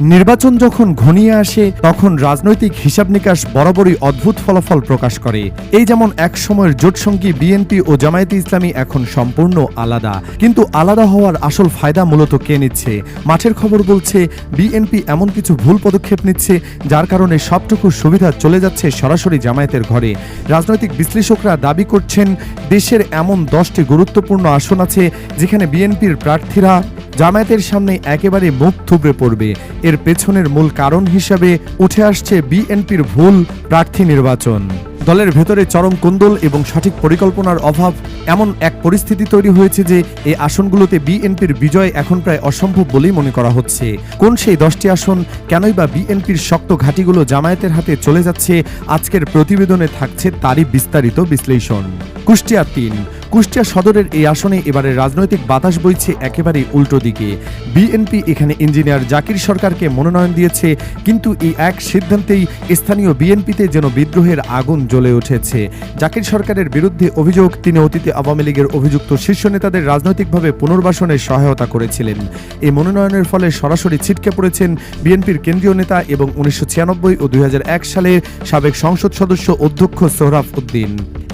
নির্বাচন যখন ঘনিয়ে আসে তখন রাজনৈতিক হিসাব নিকাশ বরাবরই অদ্ভুত ফলাফল প্রকাশ করে। এই যেমন এক সময়ের জোটসঙ্গী বিএনপি ও জামায়াতে ইসলামী এখন সম্পূর্ণ আলাদা, কিন্তু আলাদা হওয়ার আসল ফায়দা মূলত কে নিচ্ছে? মাঠের খবর বলছে বিএনপি এমন কিছু ভুল পদক্ষেপ নিচ্ছে যার কারণে সবটুকু সুবিধা চলে যাচ্ছে সরাসরি জামায়াতের ঘরে। রাজনৈতিক বিশ্লেষকরা দাবি করছেন দেশের এমন 10টি গুরুত্বপূর্ণ আসন আছে যেখানে বিএনপির প্রার্থীরা জামায়াতের সামনে একেবারে মুখ থুবড়ে পড়বে। এর পেছনের মূল কারণ হিসাবে উঠে আসছে বিএনপির ভুল প্রার্থী নির্বাচন। দলের ভেতরে চরম কোন্দল এবং সঠিক পরিকল্পনার অভাব, এমন এক পরিস্থিতি তৈরি হয়েছে যে এই আসনগুলোতে বিএনপির বিজয় এখন প্রায় অসম্ভব বলেই মনে করা হচ্ছে। কোন সেই 10টি আসন, কেনই বা বিএনপির শক্ত ঘাঁটিগুলো জামায়াতের হাতে চলে যাচ্ছে, আজকের প্রতিবেদনে থাকছে তারই বিস্তারিত বিশ্লেষণ। কুষ্টিয়া 3, কুষ্টিয়া সদরের এই আসনে এবারে রাজনৈতিক বাতাস বইছে একেবারে উল্টো দিকে। বিএনপি এখানে ইঞ্জিনিয়ার জাকির সরকারকে মনোনয়ন দিয়েছে, কিন্তু এই এক সিদ্ধান্তেই স্থানীয় বিএনপিতে যেন বিদ্রোহের আগুন জ্বলে উঠেছে। জাকির সরকারের বিরুদ্ধে অভিযোগ, তিনি অতীতে আওয়ামী লীগের অভিযুক্ত শীর্ষ নেতাদের রাজনৈতিকভাবে পুনর্বাসনে সহায়তা করেছিলেন। এই মনোনয়নের ফলে সরাসরি ছিটকে পড়েছেন বিএনপির কেন্দ্রীয় নেতা এবং 1996 ও 2001 সালের সাবেক সংসদ সদস্য অধ্যক্ষ সোহরাব উদ্দিন।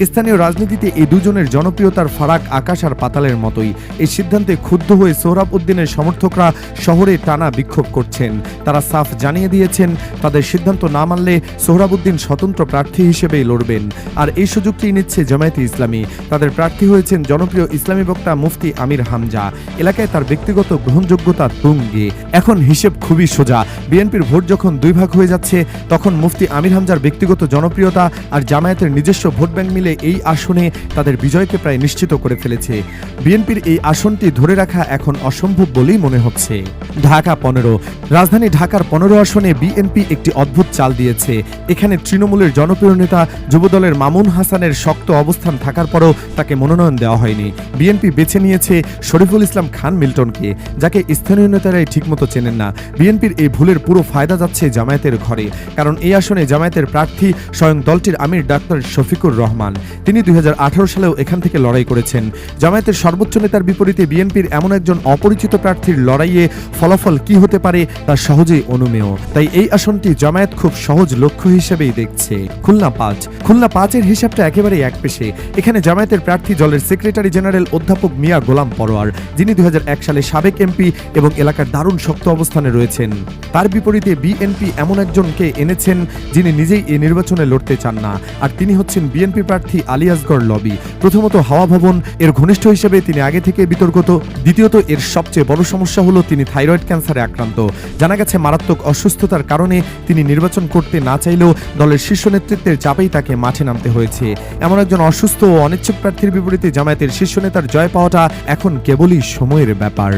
স্থানীয় রাজনীতিতে এই দুজনের জনপ্রিয়তার ফারাক আকাশ আর পাতালের মতোই। এই সিদ্ধান্তে ক্ষুব্ধ হয়ে সোহরাব উদ্দিনের সমর্থকরা শহরে টানা বিক্ষোভ করছেন। তারা সাফ জানিয়ে দিয়েছেন তাদের সিদ্ধান্ত না মানলে সোহরাব উদ্দিন স্বতন্ত্র প্রার্থী হিসেবেই লড়বেন। আর এই সুযোগটিই নিচ্ছে জামায়াতে ইসলামী। তাদের প্রার্থী হয়েছেন জনপ্রিয় ইসলামী বক্তা মুফতি আমির হামজা। এলাকায় তার ব্যক্তিগত গ্রহণযোগ্যতা তুঙ্গে। এখন হিসেব খুবই সোজা। বিএনপির ভোট যখন 2 ভাগ হয়ে যাচ্ছে, তখন মুফতি আমির হামজার ব্যক্তিগত জনপ্রিয়তা আর জামায়াতের নিজস্ব ভোট ব্যাংক মিলে এই আসনে তাদের বিজয়কে প্রায় নিশ্চিত করে ফেলেছে। বিএনপির এই আসনটি ধরে রাখা এখন অসম্ভব বলেই মনে হচ্ছে। ঢাকা 15, রাজধানী ঢাকার 15 আসনে বিএনপি একটি অদ্ভুত চাল দিয়েছে। এখানে তৃণমূলের জনপ্রিয় নেতা যুবদলের মামুন হাসানের শক্ত অবস্থান থাকার পরও তাকে মনোনয়ন দেওয়া হয়নি। বিএনপি বেছে নিয়েছে শরীফুল ইসলাম খান মিল্টনকে, যাকে স্থানীয় নেতারাই ঠিকমতো চেনেন না। বিএনপির এই ভুলের পুরো ফায়দা যাচ্ছে জামায়াতের ঘরে, কারণ এই আসনে জামায়াতের প্রার্থী স্বয়ং দলটির আমির ডাক্তার শফিকুর রহমান। তিনি 2018 সালেও এখান থেকে লড়াই করেছেন। জামায়াতের সর্বোচ্চ নেতার বিপরীতে বিএনপির এমন একজন অপরিচিত প্রার্থীর লড়াইয়ে ফলাফল কি হতে পারে তা সহজেই অনুমেয়। তাই এই আসনটি জামায়াত খুব সহজ লক্ষ্য হিসেবেই দেখছে। খুলনা 5-এর হিসাবটা একেবারে একপেশে। এখানে জামায়াতের প্রার্থী দলের সেক্রেটারি জেনারেল অধ্যাপক মিয়া গোলাম পরোয়ার, যিনি 2001 সালে সাবেক এমপি এবং এলাকার দারুণ শক্ত অবস্থানে রয়েছেন। তার বিপরীতে বিএনপি এমন একজনকে এনেছেন যিনি নিজেই এই নির্বাচনে লড়তে চান না, আর তিনি হচ্ছেন বিএনপি প্রার্থী আলী আসগর লবি। প্রথমত হাওয়া ভবন এর ঘনিষ্ঠ হিসেবে তিনি আগে থেকে বিতর্কিত। দ্বিতীয়ত এর সবচেয়ে বড় সমস্যা হলো তিনি থাইরয়েড ক্যান্সারে আক্রান্ত। জানা গেছে মারাত্মক অসুস্থতার কারণে তিনি নির্বাচন করতে না চাইলেও দলের শীর্ষ নেতৃত্বের চাপেই তাকে মাঠে নামতে হয়েছে। এমন একজন অসুস্থ ও অনিচ্ছুক প্রার্থীর বিপরীতে জামায়াতের শীর্ষ নেতার জয় পাওয়াটা এখন কেবলই সময়ের ব্যাপার।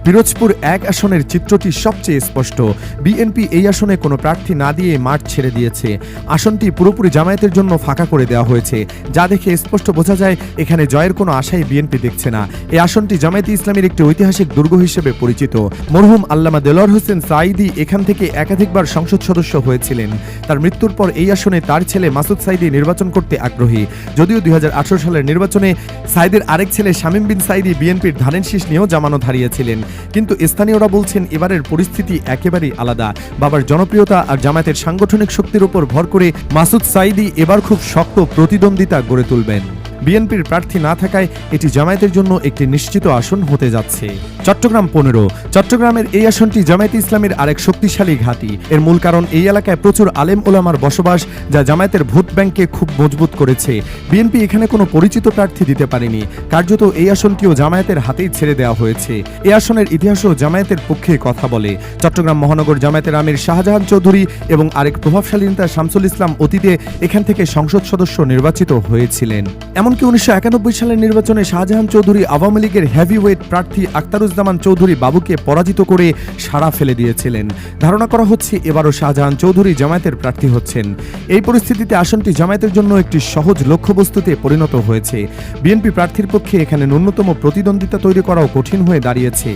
পিরোজপুর 1 আসনের চিত্রটি সবচেয়ে স্পষ্ট। বিএনপি এই আসনে কোনো প্রার্থী না দিয়ে মাঠ ছেড়ে দিয়েছে। আসনটি পুরোপুরি জামায়াতের জন্য ফাঁকা করে দেওয়া হয়েছে, যা দেখে স্পষ্ট বোঝা যায় এখানে জয়ের কোনো আশাই বিএনপি দেখছে না। এই আসনটি জামায়াতে ইসলামীর একটি ঐতিহাসিক দুর্গ হিসেবে পরিচিত। মরহুম আল্লামা দেলোয়ার হোসেন সাঈদী এখান থেকে একাধিকবার সংসদ সদস্য হয়েছিলেন। তার মৃত্যুর পর এই আসনে তার ছেলে মাসুদ সাঈদী নির্বাচন করতে আগ্রহী। যদিও 2018 সালের নির্বাচনে সাঈদীর আরেক ছেলে শামীম বিন সাঈদী বিএনপির ধানের শীষ নিয়েও জামানত হারিয়েছিলেন। কিন্তু স্থানীয়রা বলছেন এবারের পরিস্থিতি একেবারেই আলাদা। বাবার জনপ্রিয়তা আর জামায়াতের সাংগঠনিক শক্তির উপর ভর করে মাসুদ সাঈদী এবার খুব শক্ত প্রতিদ্বন্দ্বিতা গড়ে তুলবেন। বিএনপির প্রার্থী না থাকায় এটি জামায়াতের জন্য একটি নিশ্চিত আসন হতে যাচ্ছে। চট্টগ্রাম 15, চট্টগ্রামের এই আসনটি জামায়াতে ইসলামীর আরেক শক্তিশালী ঘাঁটি। এর মূল কারণ এই এলাকায় প্রচুর আলেম ওলামার বসবাস, যা জামায়াতের ভোট ব্যাংককে খুব মজবুত করেছে। বিএনপি এখানে কোনো পরিচিত প্রার্থী দিতে পারেনি। কার্যত এই আসনটিও জামায়াতের হাতেই ছেড়ে দেওয়া হয়েছে। এই আসনের ইতিহাসও জামায়াতের পক্ষে কথা বলে। চট্টগ্রাম মহানগর জামায়াতের আমির শাহজাহান চৌধুরী এবং আরেক প্রভাবশালী নেতা শামসুল ইসলাম অতীতে এখান থেকে সংসদ সদস্য নির্বাচিত হয়েছিলেন। এমনকি 1991 সালের নির্বাচনে শাহজাহান চৌধুরী আওয়ামী লীগের হেভিওয়েট প্রার্থী আখতারুজ্জামান চৌধুরী বাবুকে পরাজিত করে সাড়া ফেলে দিয়েছিলেন। ধারণা করা হচ্ছে এবারও শাহজাহান চৌধুরী জামায়াতের প্রার্থী হচ্ছেন। এই পরিস্থিতিতে আসনটি জামায়াতের জন্য একটি সহজ লক্ষ্যবস্তুতে পরিণত হয়েছে। বিএনপি প্রার্থীর পক্ষে এখানে ন্যূনতম প্রতিদ্বন্দ্বিতা তৈরি করাও কঠিন হয়ে দাঁড়িয়েছে।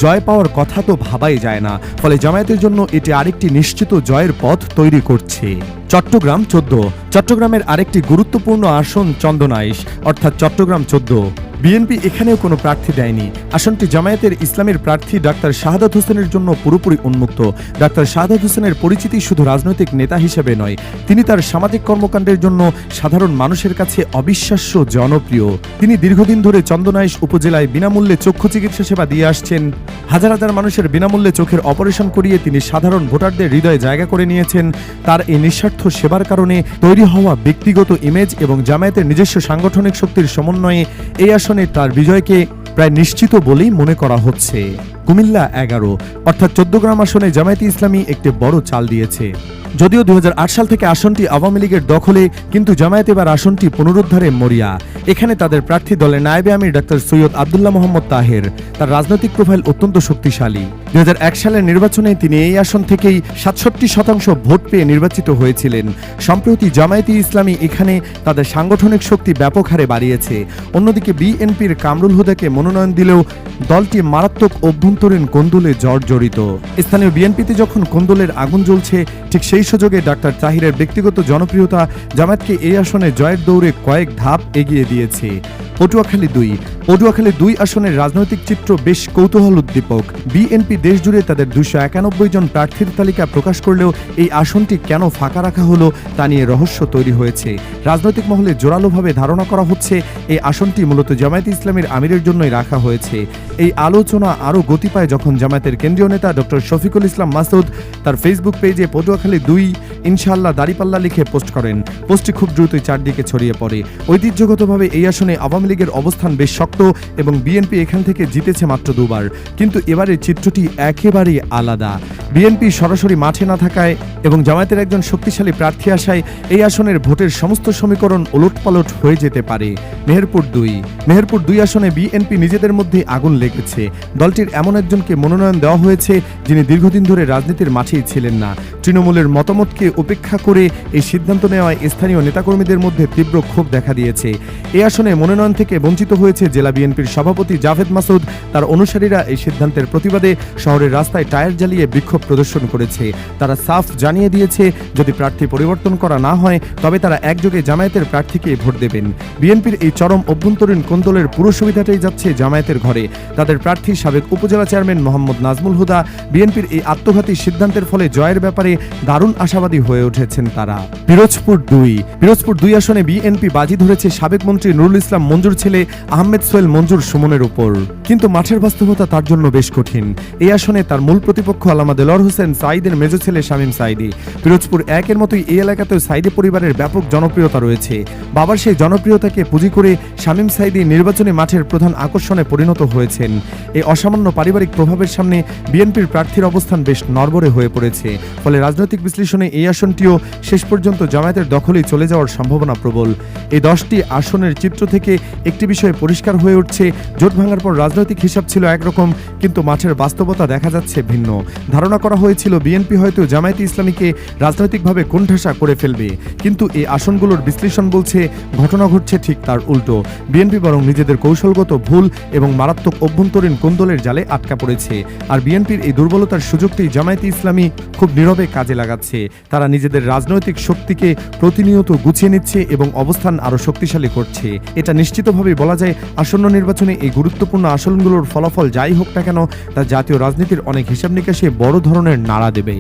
জয় পাওয়ার কথা তো ভাবাই যায় না, ফলে জামায়াতের জন্য এটি আরেকটি নিশ্চিত জয়ের পথ তৈরি করছে। চট্টগ্রাম 14, চট্টগ্রামের আরেকটি গুরুত্বপূর্ণ আসন চন্দনাইশ, অর্থাৎ চট্টগ্রাম 14। বিএনপি এখানেও কোনো প্রার্থী দেয়নি। আসনটি জামায়াতের ইসলামের প্রার্থী ডাক্তার শাহাদাত হোসেনের জন্য পুরোপুরি উন্মুক্ত। ডাক্তার শাহাদাত হোসেনের পরিচিতি শুধু রাজনৈতিক নেতা হিসেবে নয়, তিনি তার সামাজিক কর্মকাণ্ডের জন্য সাধারণ মানুষের কাছে অবিশ্বাস্য জনপ্রিয়। তিনি দীর্ঘদিন ধরে চন্দনাইশ উপজেলায় বিনামূল্যে চক্ষু চিকিৎসা সেবা দিয়ে আসছেন। হাজার হাজার মানুষের বিনামূল্যে চোখের অপারেশন করিয়ে তিনি সাধারণ ভোটারদের হৃদয়ে জায়গা করে নিয়েছেন। তার এই নিঃস্বার্থ সেবার কারণে তৈরি হওয়া ব্যক্তিগত ইমেজ এবং জামায়াতের নিজস্ব সাংগঠনিক শক্তির সমন্বয়ে এই আসনে তার বিজয়কে প্রায় নিশ্চিত বলেই মনে করা হচ্ছে। কুমিল্লা 11 অর্থাৎ 14 গ্রাম আসনে জামায়াতে ইসলামী একটি বড় চাল দিয়েছে। যদিও 2008 সাল থেকে আসনটি আওয়ামী লীগের দখলে, কিন্তু জামায়াত এবার আসনটি পুনরুদ্ধারে মরিয়া। এখানে তাদের প্রার্থী দলের নায়েবে আমির ডাক্তার সৈয়দ আব্দুল্লাহ মোহাম্মদ তাহের। তার রাজনৈতিক প্রোফাইল অত্যন্ত শক্তিশালী। 2001 সালের নির্বাচনে তিনি এই আসন থেকেই 67% ভোট পেয়ে নির্বাচিত হয়েছিলেন। সম্প্রতি জামায়াতে ইসলামী এখানে তাদের সাংগঠনিক শক্তি ব্যাপক হারে বাড়িয়েছে। অন্যদিকে বিএনপির কামরুল হুদাকে মনোনয়ন দিলেও দলটি মারাত্মক অভ্যন্তরীণ কোন্দলে জর্জরিত। স্থানীয় বিএনপিতে যখন কোন্দলের আগুন জ্বলছে, ঠিক সেই সুযোগে ডাক্তার তাহিরের ব্যক্তিগত জনপ্রিয়তা জামায়াতকে এই আসনে জয়ের দৌড়ে কয়েক ধাপ এগিয়ে দিয়েছে। পটুয়াখালী 2 আসনের রাজনৈতিক চিত্র বেশ কৌতূহল উদ্দীপক। বিএনপি দেশজুড়ে তাদের 291 জন প্রার্থীর তালিকা প্রকাশ করলেও এই আসনটি কেন ফাঁকা রাখা হলো তা নিয়ে রহস্য তৈরি হয়েছে। রাজনৈতিক মহলে জোরালোভাবে ধারণা করা হচ্ছে এই আসনটি মূলত জামায়াতে ইসলামীর আমিরের জন্যই রাখা হয়েছে। এই আলোচনা আরও গতি পায় যখন জামায়াতের কেন্দ্রীয় নেতা ডক্টর শফিকুল ইসলাম মাসুদ তার ফেসবুক পেজে পটুয়াখালী 2 ইনশাআল্লাহ দাড়িপাল্লা লিখে পোস্ট করেন। পোস্টটি খুব দ্রুতই চারদিকে ছড়িয়ে পড়ে। ঐতিহ্যগতভাবে এই আসনে আওয়ামী লীগের অবস্থান বেশ শক্ত এবং বিএনপি এখান থেকে জিতেছে মাত্র 2 বার। কিন্তু এবারের চিত্রটি একেবারেই আলাদা। বিএনপি সরাসরি মাঠে না থাকায় এবং জামায়াতের একজন শক্তিশালী প্রার্থী আসায় এই আসনের ভোটের সমস্ত সমীকরণ ওলটপালট হয়ে যেতে পারে। মেহেরপুর 2 আসনে বিএনপি নিজেদের মধ্যে আগুন লেগেছে। দলটির এমন একজনকে মনোনয়ন দেওয়া হয়েছে যিনি দীর্ঘদিন ধরে রাজনীতির মাঠেই ছিলেন না। তৃণমূলের মতামতকে উপেক্ষা করে এই সিদ্ধান্ত নেওয়ায় স্থানীয় নেতাকর্মীদের মধ্যে তীব্র ক্ষোভ দেখা দিয়েছে। এই আসনে মনোনয়ন থেকে বঞ্চিত হয়েছে জেলা বিএনপির সভাপতি জাভেদ মাসুদ। তার অনুসারীরা এই সিদ্ধান্তের প্রতিবাদে শহরের রাস্তায় টায়ার জ্বালিয়ে বিক্ষোভ প্রদর্শন করেছে। তারা সাফ জানিয়ে দিয়েছে যদি প্রার্থী পরিবর্তন করা না হয় তবে তারা একযোগে জামায়াতের প্রার্থীকে ভোট দেবেন। বিএনপির এই চরম অভ্যন্তরীণ কোন্দলের পুরো সুবিধাটাই যাচ্ছে জামায়াতের ঘরে। তাদের প্রার্থী সাবেক উপজেলা চেয়ারম্যান মোহাম্মদ নাজমুল হুদা। বিএনপির এই আত্মঘাতী সিদ্ধান্তের ফলে জয়ের ব্যাপারে দারুণ আশাবাদী হয়ে উঠেছেন তারা। পিরোজপুর 2 আসনে বিএনপি বাজি ধরেছে সাবেক মন্ত্রী নুরুল ইসলাম মঞ্জুর ছেলে আহমেদ সোহেল মঞ্জুর সুমনের উপর। কিন্তু মাঠের বাস্তবতা তার জন্য বেশ কঠিন। এই আসনে তার মূল প্রতিপক্ষ আল্লামা দেলোয়ার হোসেন সাঈদের মেজো ছেলে শামীম সাঈদী। পিরোজপুর 1 এর মতোই এই এলাকাতেও সাঈদী পরিবারের ব্যাপক জনপ্রিয়তা রয়েছে। বাবার সেই জনপ্রিয়তাকে পুঁজি করে শামীম সাঈদী নির্বাচনী মাঠের প্রধান আকর্ষণে পরিণত হয়েছেন। এই অসামান্য পারিবারিক প্রভাবের সামনে বিএনপির প্রার্থীর অবস্থান বেশ নড়বড়ে হয়ে পড়েছে। ফলে রাজনৈতিক বিশ্লেষণে এই আসনটিও শেষ পর্যন্ত জামায়াতের দখলেই চলে যাওয়ার সম্ভাবনা প্রবল। এই 10টি আসনের চিত্র থেকে একটি বিষয় পরিষ্কার হয়ে উঠছে, জোট ভাঙার পর রাজনৈতিক হিসাব ছিল একরকম, কিন্তু মাঠের বাস্তবতা দেখা যাচ্ছে ভিন্ন। ধারণা করা হয়েছিল বিএনপি হয়তো জামায়াতে ইসলামীকে রাজনৈতিকভাবে কোণঠাসা করে ফেলবে, কিন্তু এই আসনগুলোর বিশ্লেষণ বলছে ঘটনা ঘটছে ঠিক তার উল্টো। বিএনপি বরং নিজেদের কৌশলগত ভুল এবং মারাত্মক অভ্যন্তরীণ কোন্দলের জালে আটকা পড়েছে। আর বিএনপির এই দুর্বলতার সুযোগটি জামায়াতে ইসলামী খুব নীরবে কাজে লাগাচ্ছে। তারা নিজেদের রাজনৈতিক শক্তিকে প্রতিনিয়ত গুছিয়ে নিচ্ছে এবং অবস্থান আরও শক্তিশালী করছে। এটা নিশ্চিতভাবে বলা যায় আসন্ন নির্বাচনে এই গুরুত্বপূর্ণ আসনগুলোর ফলাফল যাই হোক না কেন তা জাতীয় রাজনীতির অনেক হিসাব নিকাশে বড় ধরনের নাড়া দেবে।